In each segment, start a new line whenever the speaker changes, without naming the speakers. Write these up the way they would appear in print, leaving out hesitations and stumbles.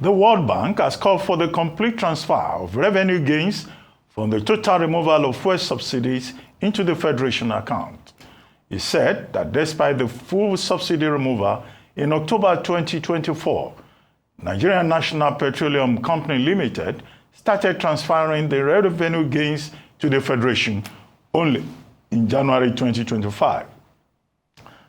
The World Bank has called for the complete transfer of revenue gains from the total removal of fuel subsidies into the Federation account. It said that despite the full subsidy removal in October 2024, Nigerian National Petroleum Company Limited started transferring the revenue gains to the Federation only in January 2025.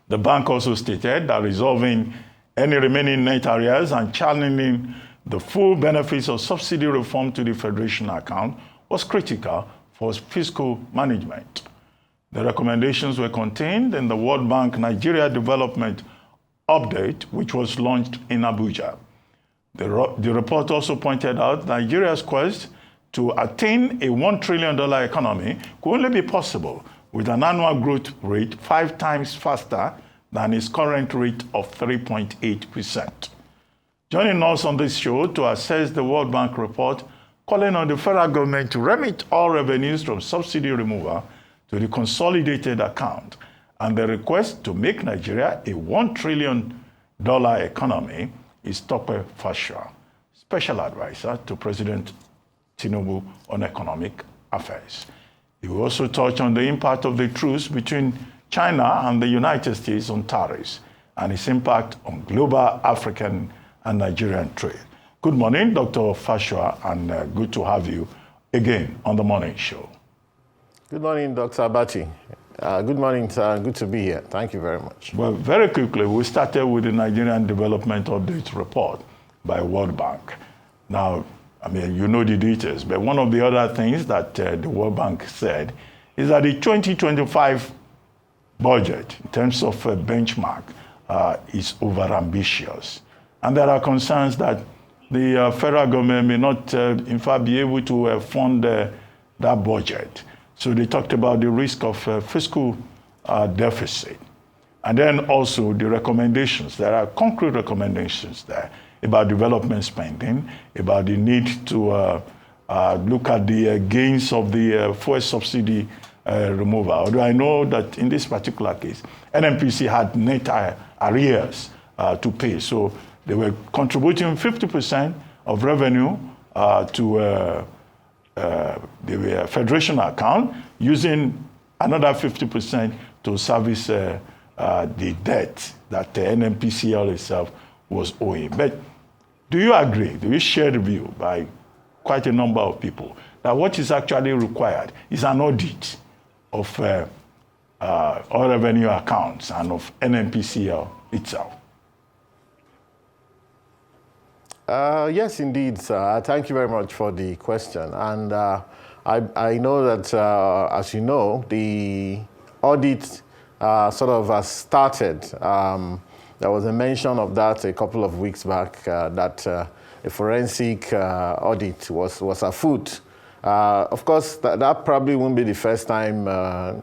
The bank also stated that resolving any remaining net arrears and channeling the full benefits of subsidy reform to the Federation account was critical for fiscal management. The recommendations were contained in the World Bank Nigeria Development Update, which was launched in Abuja. The report also pointed out Nigeria's quest to attain a $1 trillion economy could only be possible with an annual growth rate 5 times faster than its current rate of 3.8%. Joining us on this show to assess the World Bank report, calling on the federal government to remit all revenues from subsidy removal to the consolidated account, and the request to make Nigeria a $1 trillion economy is Tope Fasua, Special Advisor to President Tinubu on Economic Affairs. He will also touch on the impact of the truce between China and the United States on tariffs and its impact on global African and Nigerian trade. Good morning, Dr. Fasua, and good to have you again on the morning show.
Good morning, Dr. Abati. Good morning, sir. Good to be here. Thank you very much.
Well, very quickly, we started with the Nigerian Development Update report by World Bank. Now, I mean, you know the details, but one of the other things that the World Bank said is that the 2025 budget, in terms of a benchmark, is overambitious. And there are concerns that the federal government may not, in fact, be able to fund that budget. So they talked about the risk of fiscal deficit. And then also the recommendations. There are concrete recommendations there about development spending, about the need to look at the gains of the fuel subsidy removal. Although I know that in this particular case, NNPC had net arrears to pay. So they were contributing 50% of revenue to the Federation account, using another 50% to service the debt that the NNPCL itself was owing. But do you agree, do you share the view by quite a number of people that what is actually required is an audit of all revenue accounts and of NNPCL itself?
Yes, indeed, sir. Thank you very much for the question. And I know that, as you know, the audit sort of has started. There was a mention of that a couple of weeks back, that a forensic audit was afoot. Of course, that probably won't be the first time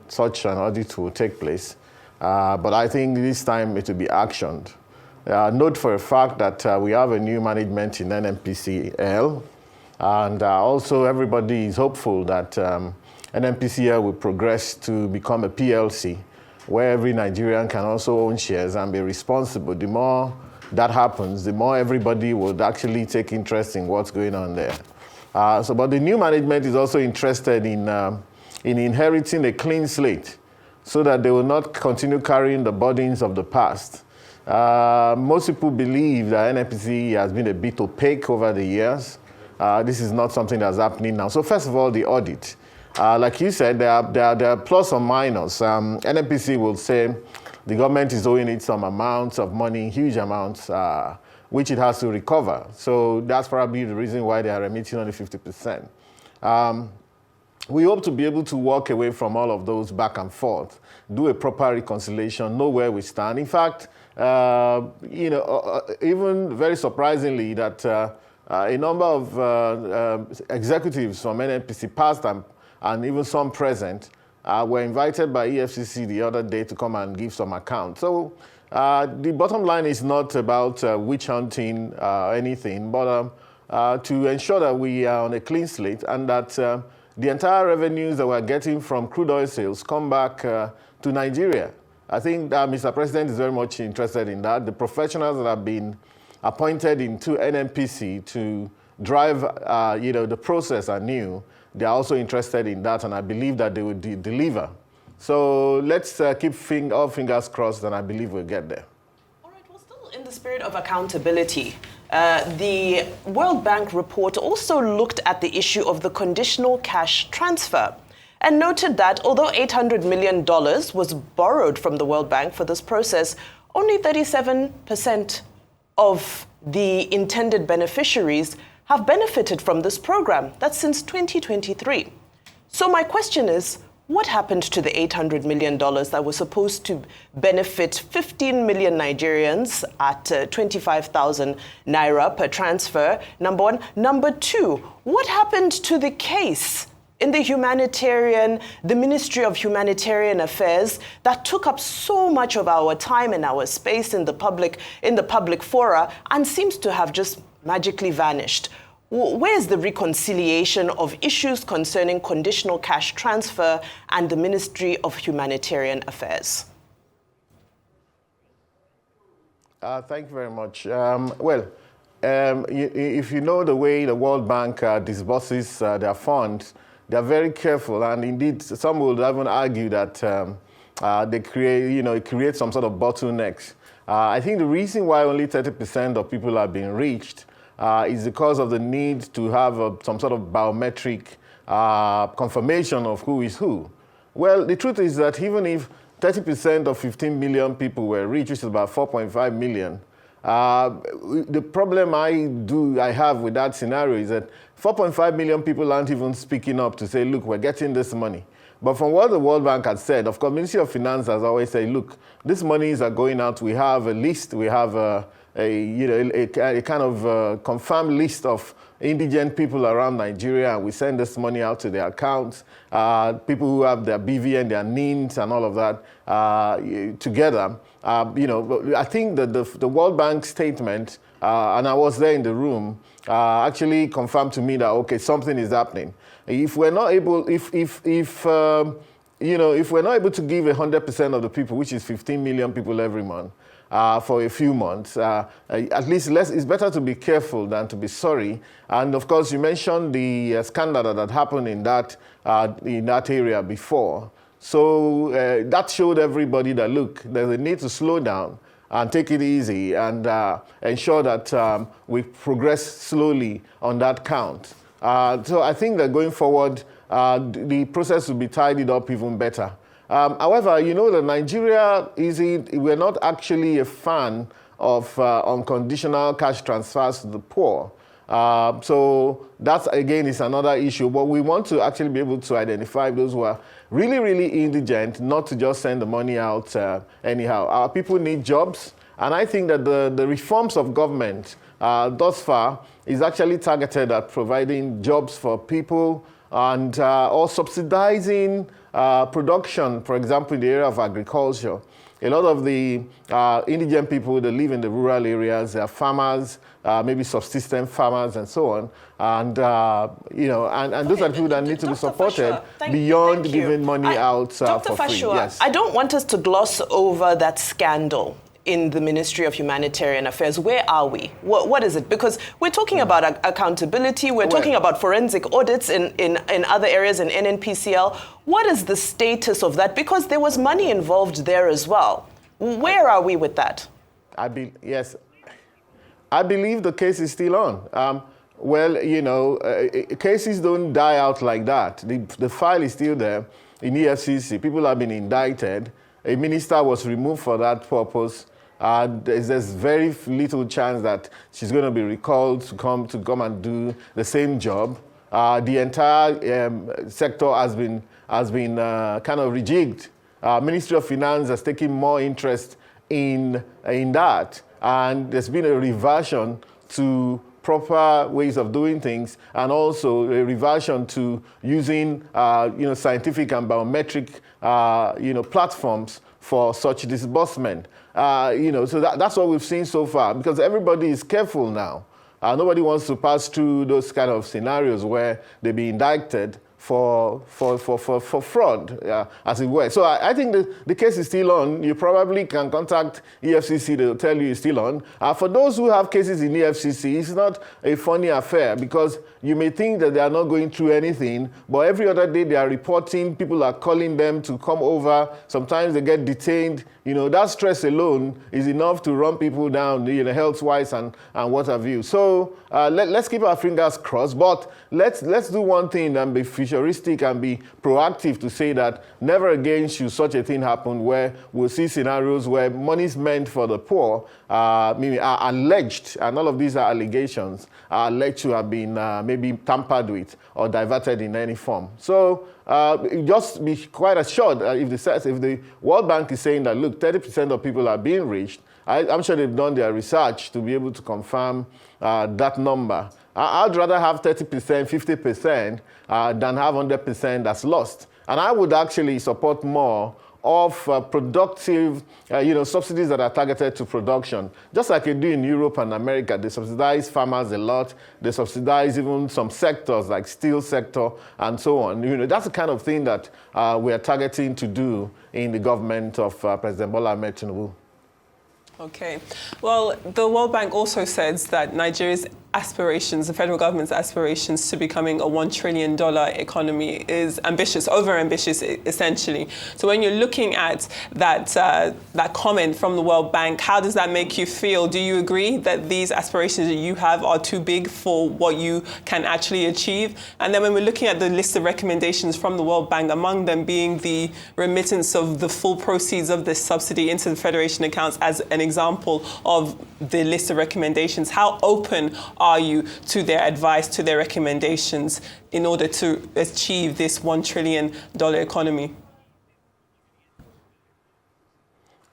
such an audit will take place. But I think this time it will be actioned. Note for a fact that we have a new management in NNPCL, and also everybody is hopeful that NNPCL will progress to become a PLC, where every Nigerian can also own shares and be responsible. The more that happens, the more everybody would actually take interest in what's going on there. But the new management is also interested in inheriting a clean slate, so that they will not continue carrying the burdens of the past. Most people believe that NNPC has been a bit opaque over the years. This is not something that's happening now. So first of all, the audit. Like you said, there are plus or minus. NNPC will say the government is owing it some amounts of money, huge amounts, which it has to recover. So that's probably the reason why they are remitting only 50%. We hope to be able to walk away from all of those back and forth, do a proper reconciliation, know where we stand. In fact, even very surprisingly, that a number of executives from NNPC past and even some present were invited by EFCC the other day to come and give some account. So the bottom line is not about witch hunting anything, but to ensure that we are on a clean slate and that the entire revenues that we're getting from crude oil sales come back to Nigeria. I think that Mr. President is very much interested in that. The professionals that have been appointed into NNPC to drive, the process anew, they are also interested in that, and I believe that they will deliver. So let's keep all fingers crossed, and I believe we'll get there.
All right, well, still in the spirit of accountability, the World Bank report also looked at the issue of the conditional cash transfer and noted that although $800 million was borrowed from the World Bank for this process, only 37% of the intended beneficiaries have benefited from this program. That's since 2023. So my question is, what happened to the $800 million that was supposed to benefit 15 million Nigerians at 25,000 naira per transfer? Number one. Number two, what happened to the case in the Ministry of Humanitarian Affairs that took up so much of our time and our space in the public fora and seems to have just magically vanished? Where's the reconciliation of issues concerning conditional cash transfer and the Ministry of Humanitarian Affairs?
Thank you very much. If you know the way the World Bank disburses their funds, they're very careful, and indeed, some would even argue that it creates some sort of bottlenecks. I think the reason why only 30% of people are being reached is because of the need to have some sort of biometric confirmation of who is who. Well, the truth is that even if 30% of 15 million people were reached, which is about 4.5 million, the problem I have with that scenario is that 4.5 million people aren't even speaking up to say, look, we're getting this money. But from what the World Bank had said, of course, Ministry of Finance has always said, look, these monies are going out. We have a list. We have a kind of confirmed list of indigent people around Nigeria, and we send this money out to their accounts. People who have their BVN, their NINs, and all of that together. I think that the World Bank statement, and I was there in the room, actually confirmed to me that okay, something is happening. If we're not able, if we're not able to give 100% of the people, which is 15 million people every month, for a few months, at least it's better to be careful than to be sorry. And of course, you mentioned the scandal that had happened in that area before. So that showed everybody that, look, there's a need to slow down and take it easy and ensure that we progress slowly on that count. So I think that going forward, the process will be tidied up even better. However, you know that Nigeria, we're not actually a fan of unconditional cash transfers to the poor. So that, again, is another issue. But we want to actually be able to identify those who are really, really indigent, not to just send the money out anyhow. Our people need jobs. And I think that the reforms of government thus far is actually targeted at providing jobs for people and or subsidizing production, for example, in the area of agriculture. A lot of the indigent people that live in the rural areas, they are farmers, maybe subsistence farmers and so on. And, and those are people that need to be supported beyond giving money out for free.
Fasua,
yes.
I don't want us to gloss over that scandal in the Ministry of Humanitarian Affairs. Where are we? What is it? Because we're talking about accountability, we're talking about forensic audits in other areas in NNPCL. What is the status of that? Because there was money involved there as well. Where are we with that?
Yes. I believe the case is still on. Cases don't die out like that. The file is still there in EFCC. People have been indicted. A minister was removed for that purpose. There's very little chance that she's going to be recalled to come and do the same job. The entire sector has been kind of rejigged. Ministry of Finance has taken more interest in that, and there's been a reversion to proper ways of doing things, and also a reversion to using scientific and biometric platforms for such disbursement. So that's what we've seen so far, because everybody is careful now. Nobody wants to pass through those kind of scenarios where they be indicted for fraud, as it were. So I think the case is still on. You probably can contact EFCC, they'll tell you it's still on. For those who have cases in EFCC, it's not a funny affair because you may think that they are not going through anything, but every other day they are reporting, people are calling them to come over. Sometimes they get detained. You know, that stress alone is enough to run people down, you know, health-wise and what have you. So let's keep our fingers crossed, but let's do one thing and be futuristic and be proactive to say that never again should such a thing happen where we'll see scenarios where monies meant for the poor are alleged, and all of these are allegations, are alleged to have been maybe tampered with or diverted in any form. So just be quite assured if the World Bank is saying that, look, 30% of people are being reached, I'm sure they've done their research to be able to confirm that number. I'd rather have 30%, 50% than have 100% that's lost. And I would actually support more of productive, subsidies that are targeted to production. Just like they do in Europe and America, they subsidize farmers a lot. They subsidize even some sectors like steel sector and so on. You know, that's the kind of thing that we are targeting to do in the government of President Bola Ahmed Tinubu.
Okay. Well, the World Bank also says that Nigeria's aspirations, the federal government's aspirations to becoming a $1 trillion economy is ambitious, over-ambitious, essentially. So when you're looking at that comment from the World Bank, how does that make you feel? Do you agree that these aspirations that you have are too big for what you can actually achieve? And then when we're looking at the list of recommendations from the World Bank, among them being the remittance of the full proceeds of this subsidy into the Federation accounts as an example of the list of recommendations, how open are you to their advice, to their recommendations in order to achieve this $1 trillion economy?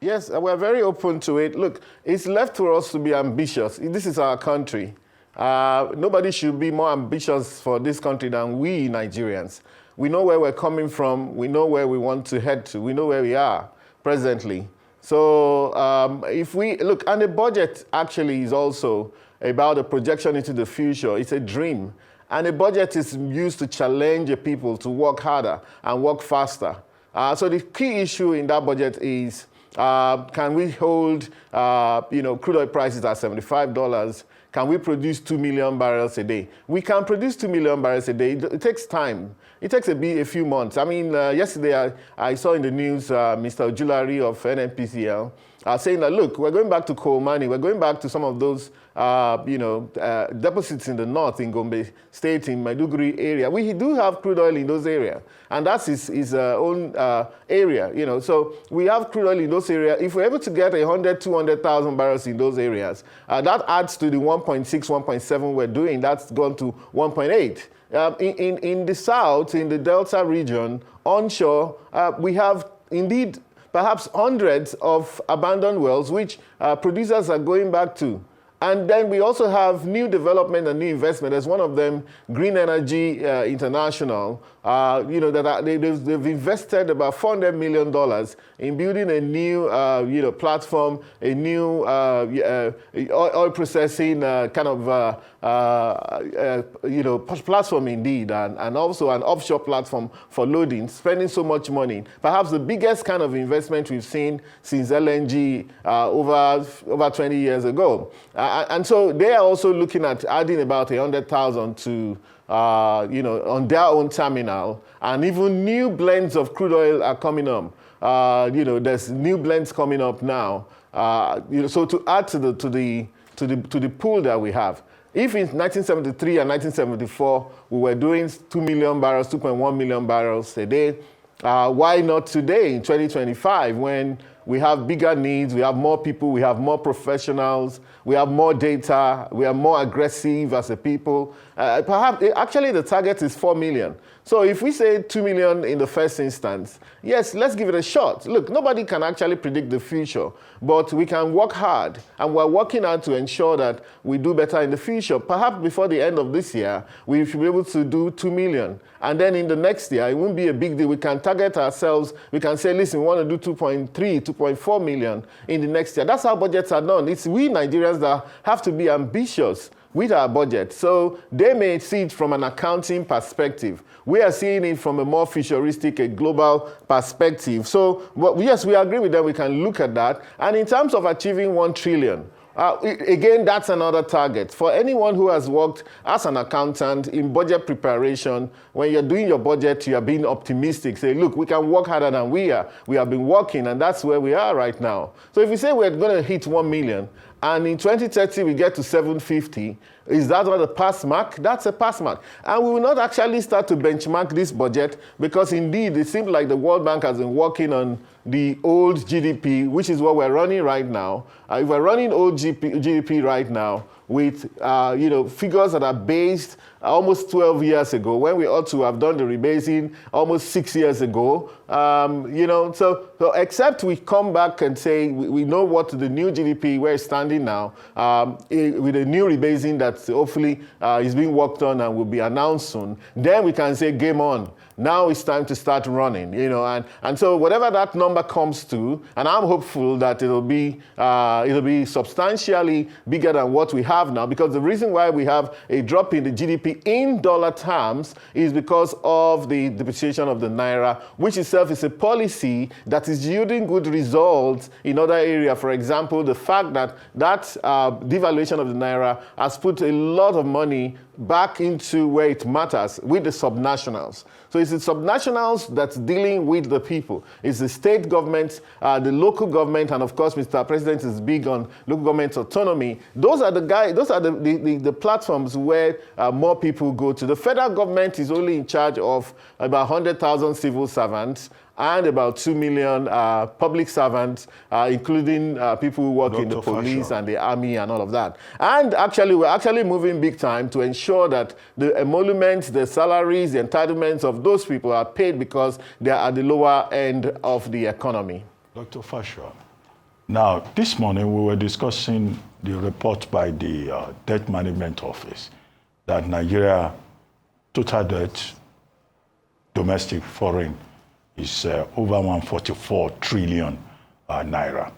Yes, we're very open to it. Look, it's left for us to be ambitious. This is our country. Nobody should be more ambitious for this country than we Nigerians. We know where we're coming from. We know where we want to head to. We know where we are presently. So if we look, and the budget actually is also about a projection into the future. It's a dream. And a budget is used to challenge the people to work harder and work faster. So the key issue in that budget is, can we hold crude oil prices at $75? Can we produce 2 million barrels a day? We can produce 2 million barrels a day. It takes time. It takes a few months. I mean, yesterday I saw in the news Mr. Ojulari of NNPCL saying that, look, we're going back to coal mining. We're going back to some of those, deposits in the north, in Gombe State, in Maiduguri area. We do have crude oil in those areas, and that's his own area, you know. So we have crude oil in those areas. If we're able to get 100, 200,000 barrels in those areas, that adds to the 1.6, 1.7 we're doing. That's gone to 1.8. In the south, in the Delta region, onshore, we have indeed perhaps hundreds of abandoned wells, which producers are going back to. And then we also have new development and new investment. There's one of them, Green Energy International, they've invested about $400 million in building a new, platform, a new oil processing platform indeed, and also an offshore platform for loading, spending so much money. Perhaps the biggest kind of investment we've seen since LNG over 20 years ago. And so they are also looking at adding about 100,000 to on their own terminal, and even new blends of crude oil are coming up. There's new blends coming up now. So to add to the pool that we have. If in 1973 and 1974 we were doing 2 million barrels, 2.1 million barrels a day, why not today in 2025 when we have bigger needs, we have more people, we have more professionals, we have more data, we are more aggressive as a people. Perhaps, actually the target is 4 million. So if we say 2 million in the first instance, yes, let's give it a shot. Look, nobody can actually predict the future, but we can work hard, and we're working hard to ensure that we do better in the future. Perhaps before the end of this year, we should be able to do 2 million. And then in the next year, it won't be a big deal. We can target ourselves. We can say, listen, we want to do 2.3, 2.4 million in the next year. That's how budgets are done. It's we Nigerians that have to be ambitious with our budget. So they may see it from an accounting perspective. We are seeing it from a more futuristic, a global perspective. So yes, we agree with them. We can look at that. And in terms of achieving 1 trillion, again, that's another target. For anyone who has worked as an accountant in budget preparation, when you're doing your budget, you are being optimistic. Say, look, we can work harder than we are. We have been working, and that's where we are right now. So if we say we're going to hit 1 million, and in 2030 we get to 750, is that not a pass mark? That's a pass mark. And we will not actually start to benchmark this budget because indeed it seems like the World Bank has been working on the old GDP, which is what we're running right now. If we're running old GDP right now with figures that are based almost 12 years ago, when we ought to have done the rebasing almost 6 years ago, so except we come back and say we know what the new GDP, where it's standing now, with a new rebasing that hopefully is being worked on and will be announced soon, then we can say game on. Now it's time to start running, and so whatever that number comes to, and I'm hopeful that it'll be substantially bigger than what we have now, because the reason why we have a drop in the GDP in dollar terms is because of the depreciation of the naira, which itself is a policy that is yielding good results in other areas. For example, the fact that devaluation of the naira has put a lot of money back into where it matters with the subnationals. So it's the subnationals that's dealing with the people. It's the state government, the local government, and of course, Mr. President is big on local government autonomy. Those are the platforms where more people go to. The federal government is only in charge of about 100,000 civil servants and about 2 million public servants, including people who work in the police and the army and all of that. And actually, we're actually moving big time to ensure that the emoluments, the salaries, the entitlements of those people are paid because they are at the lower end of the economy.
Dr. Fasua, now this morning we were discussing the report by the Debt Management Office that Nigeria total debt, domestic, foreign, is over 144 trillion naira.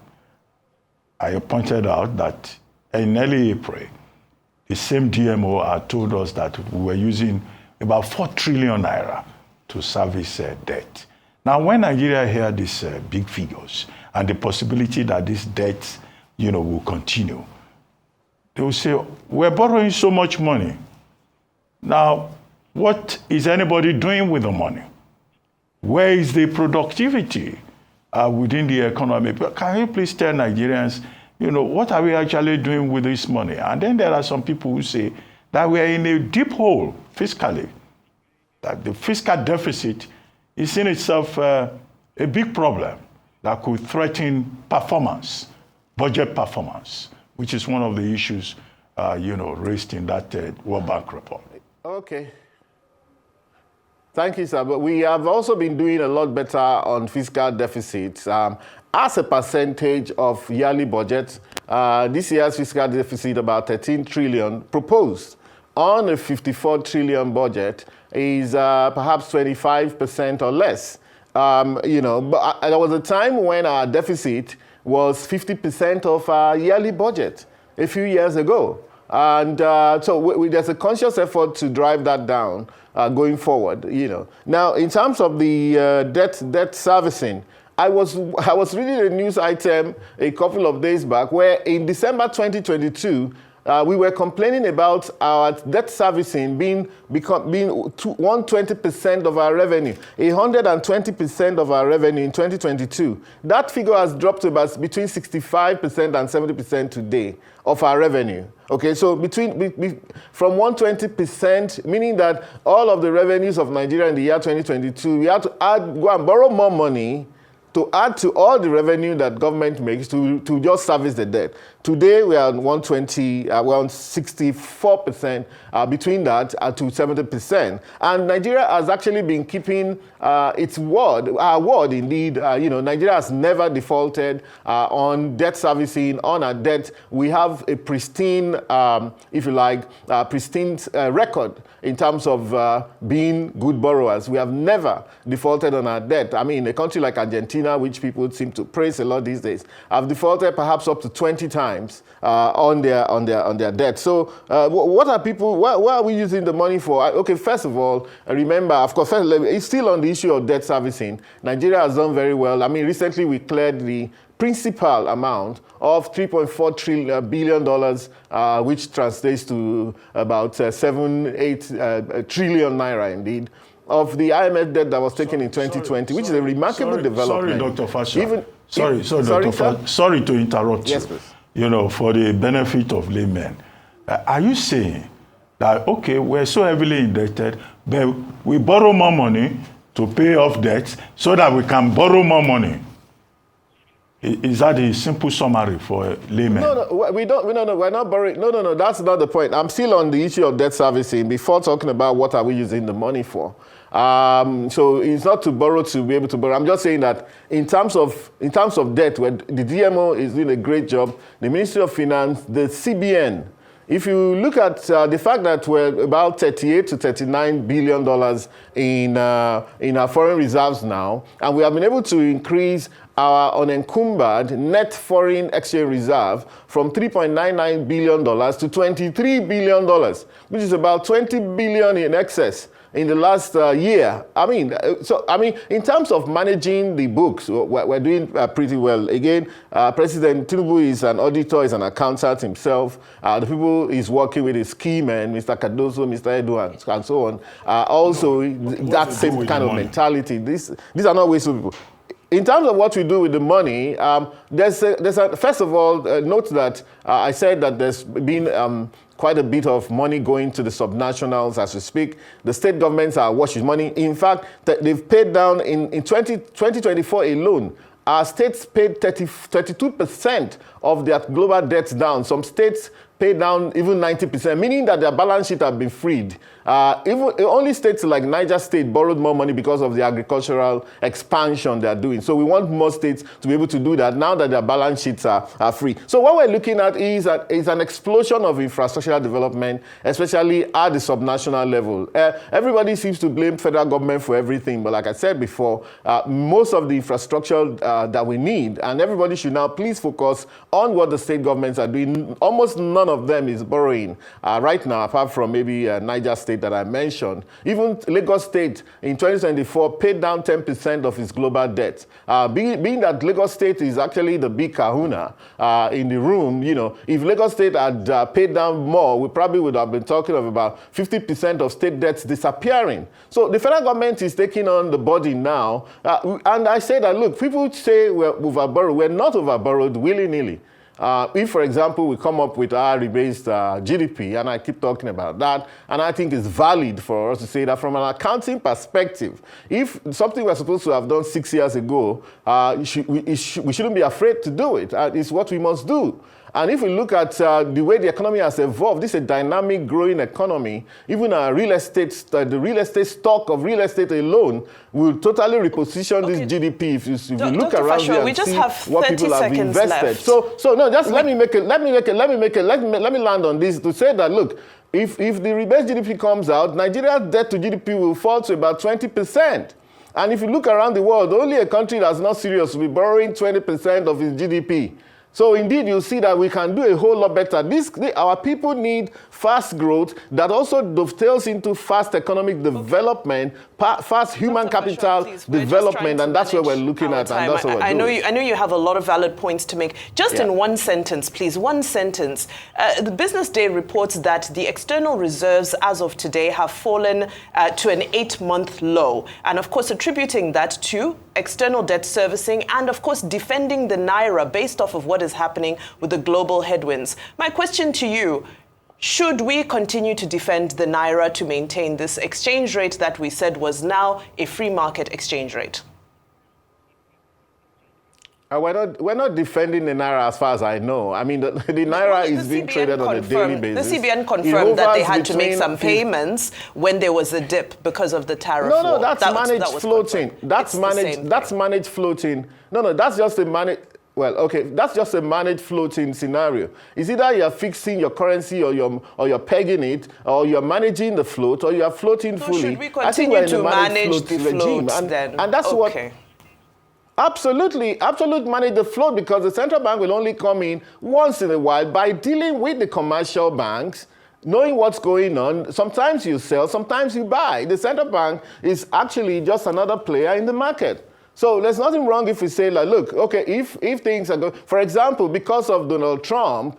I pointed out that in early April, the same DMO had told us that we were using about 4 trillion naira to service debt. Now, when Nigeria hear these big figures and the possibility that this debt, will continue, they will say, we're borrowing so much money. Now, what is anybody doing with the money? Where is the productivity within the economy? Can you please tell Nigerians, what are we actually doing with this money? And then there are some people who say that we are in a deep hole fiscally, that the fiscal deficit is in itself a big problem that could threaten performance, budget performance, which is one of the issues, raised in that World Bank report.
Okay. Thank you, sir. But we have also been doing a lot better on fiscal deficits. As a percentage of yearly budget, this year's fiscal deficit, about 13 trillion proposed on a 54 trillion budget, is perhaps 25% or less. But there was a time when our deficit was 50% of our yearly budget a few years ago. And so there's a conscious effort to drive that down going forward. Now, in terms of the debt servicing, I was reading a news item a couple of days back where in December 2022, we were complaining about our debt servicing being 120% of our revenue, 120% of our revenue in 2022. That figure has dropped to about between 65% and 70% today of our revenue. Okay, so from 120%, meaning that all of the revenues of Nigeria in the year 2022, we had to go and borrow more money to add to all the revenue that government makes to just service the debt. Today, we are on 120, we're on 64%, between that to 70%. And Nigeria has actually been keeping its word, our word indeed. Nigeria has never defaulted on debt servicing, on our debt. We have a pristine, if you like, pristine record in terms of being good borrowers. We have never defaulted on our debt. I mean, a country like Argentina Argentina, which people seem to praise a lot these days, have defaulted perhaps up to 20 times on their debt. So what are we using the money for? Okay, first of all, remember, of course, it's still on the issue of debt servicing. Nigeria has done very well. I mean, recently we cleared the principal amount of $3.4 billion, which translates to about 7-8 trillion naira indeed, of the IMF debt that was taken in 2020, which is a remarkable development.
Sorry, Dr. Fasua. Sorry to interrupt you.
Yes, please.
You know, for the benefit of laymen, are you saying that, okay, we're so heavily indebted, but we borrow more money to pay off debts so that we can borrow more money? Is that a simple summary for a layman?
No, we don't. No, we're not borrowing. No, that's not the point. I'm still on the issue of debt servicing before talking about what are we using the money for. So it's not to borrow to be able to borrow. I'm just saying that in terms of debt, where the DMO is doing a great job, the Ministry of Finance, the CBN. If you look at the fact that we're about $38 to $39 billion in our foreign reserves now, and we have been able to increase our unencumbered net foreign exchange reserve from $3.99 billion to $23 billion, which is about $20 billion in excess in the last year. I mean, in terms of managing the books, we're doing pretty well. Again, President Tinubu is an auditor, is an accountant himself. The people he's working with is key men, Mr. Cardoso, Mr. Edu, and so on. Also, that same kind of mentality. These are not wasteful people. In terms of what we do with the money, first of all, note that I said that there's been quite a bit of money going to the subnationals as we speak. The state governments are washing money. In fact, they've paid down in 2024 alone. Our states paid 32% of their global debts down. Some states paid down even 90%, meaning that their balance sheet have been freed. Only states like Niger State borrowed more money because of the agricultural expansion they're doing. So we want more states to be able to do that now that their balance sheets are free. So what we're looking at is an explosion of infrastructural development, especially at the subnational level. Everybody seems to blame federal government for everything, but like I said before, most of the infrastructure that we need, and everybody should now please focus on what the state governments are doing. Almost none of them is borrowing right now, apart from maybe Niger State that I mentioned. Even Lagos State in 2024 paid down 10% of its global debt. Being that Lagos State is actually the big kahuna in the room, you know, if Lagos State had paid down more, we probably would have been talking of about 50% of state debts disappearing. So the federal government is taking on the body now. And I say that, look, people say we're overborrowed. We're not overborrowed willy-nilly. If, for example, we come up with our rebased GDP, and I keep talking about that, and I think it's valid for us to say that from an accounting perspective, if something we're supposed to have done 6 years ago, we shouldn't be afraid to do it. It's what we must do. And if we look at the way the economy has evolved, this is a dynamic, growing economy. Even our real estate, the real estate stock of real estate alone will totally reposition this GDP if you look around here and see what people have invested.
Left.
So no, just let me land on this to say that, look, if the rebased GDP comes out, Nigeria's debt to GDP will fall to about 20%. And if you look around the world, only a country that's not serious will be borrowing 20% of its GDP. So indeed, you'll see that we can do a whole lot better. Our people need fast growth that also dovetails into fast economic development, fast human capital development, and that's what we're looking at, and that's what we're doing.
I know you have a lot of valid points to make. Just in one sentence, please, one sentence. The Business Day reports that the external reserves as of today have fallen to an 8-month low, and of course attributing that to external debt servicing and of course defending the Naira based off of what is happening with the global headwinds. My question to you, should we continue to defend the Naira to maintain this exchange rate that we said was now a free market exchange rate?
We're not defending the Naira as far as I know. I mean, the Naira is being traded on a daily basis.
The CBN confirmed that they had to make some payments when there was a dip because of the tariff war.
No, that's managed floating. That's managed floating. No, that's just a managed... Well, okay, that's just a managed floating scenario. It's either you're fixing your currency or you're pegging it, or you're managing the float, or you're floating fully.
Should we continue to manage the float then?
And that's what... Absolutely, manage the float, because the central bank will only come in once in a while by dealing with the commercial banks, knowing what's going on. Sometimes you sell, sometimes you buy. The central bank is actually just another player in the market. So there's nothing wrong if we say, like, look, okay, if things are going, for example, because of Donald Trump's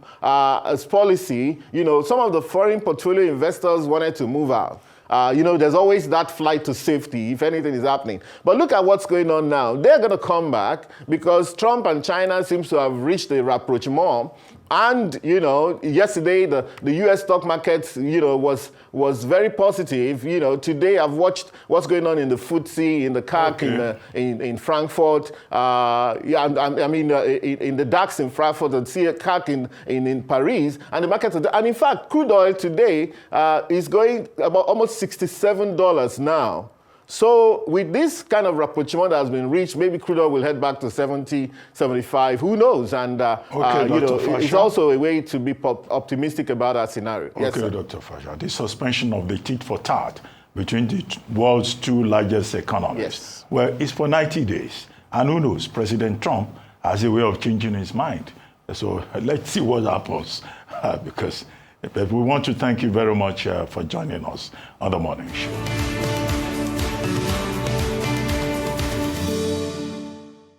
policy, some of the foreign portfolio investors wanted to move out. There's always that flight to safety if anything is happening. But look at what's going on now. They're going to come back because Trump and China seems to have reached a rapprochement. And, yesterday the U.S. stock market, was very positive. Today I've watched what's going on in the FTSE, in the CAC, in Frankfurt, in the DAX in Frankfurt, and CAC in Paris, and the markets. And in fact, crude oil today is going about almost $67 now. So with this kind of rapprochement that has been reached, maybe crude oil will head back to 70, 75, who knows? And it's also a way to be optimistic about our scenario. Yes,
okay, Dr. Fasua, the suspension of the tit for tat between the world's two largest economies,
yes,
well, it's for 90 days. And who knows, President Trump has a way of changing his mind. So let's see what happens, because we want to thank you very much for joining us on The Morning Show.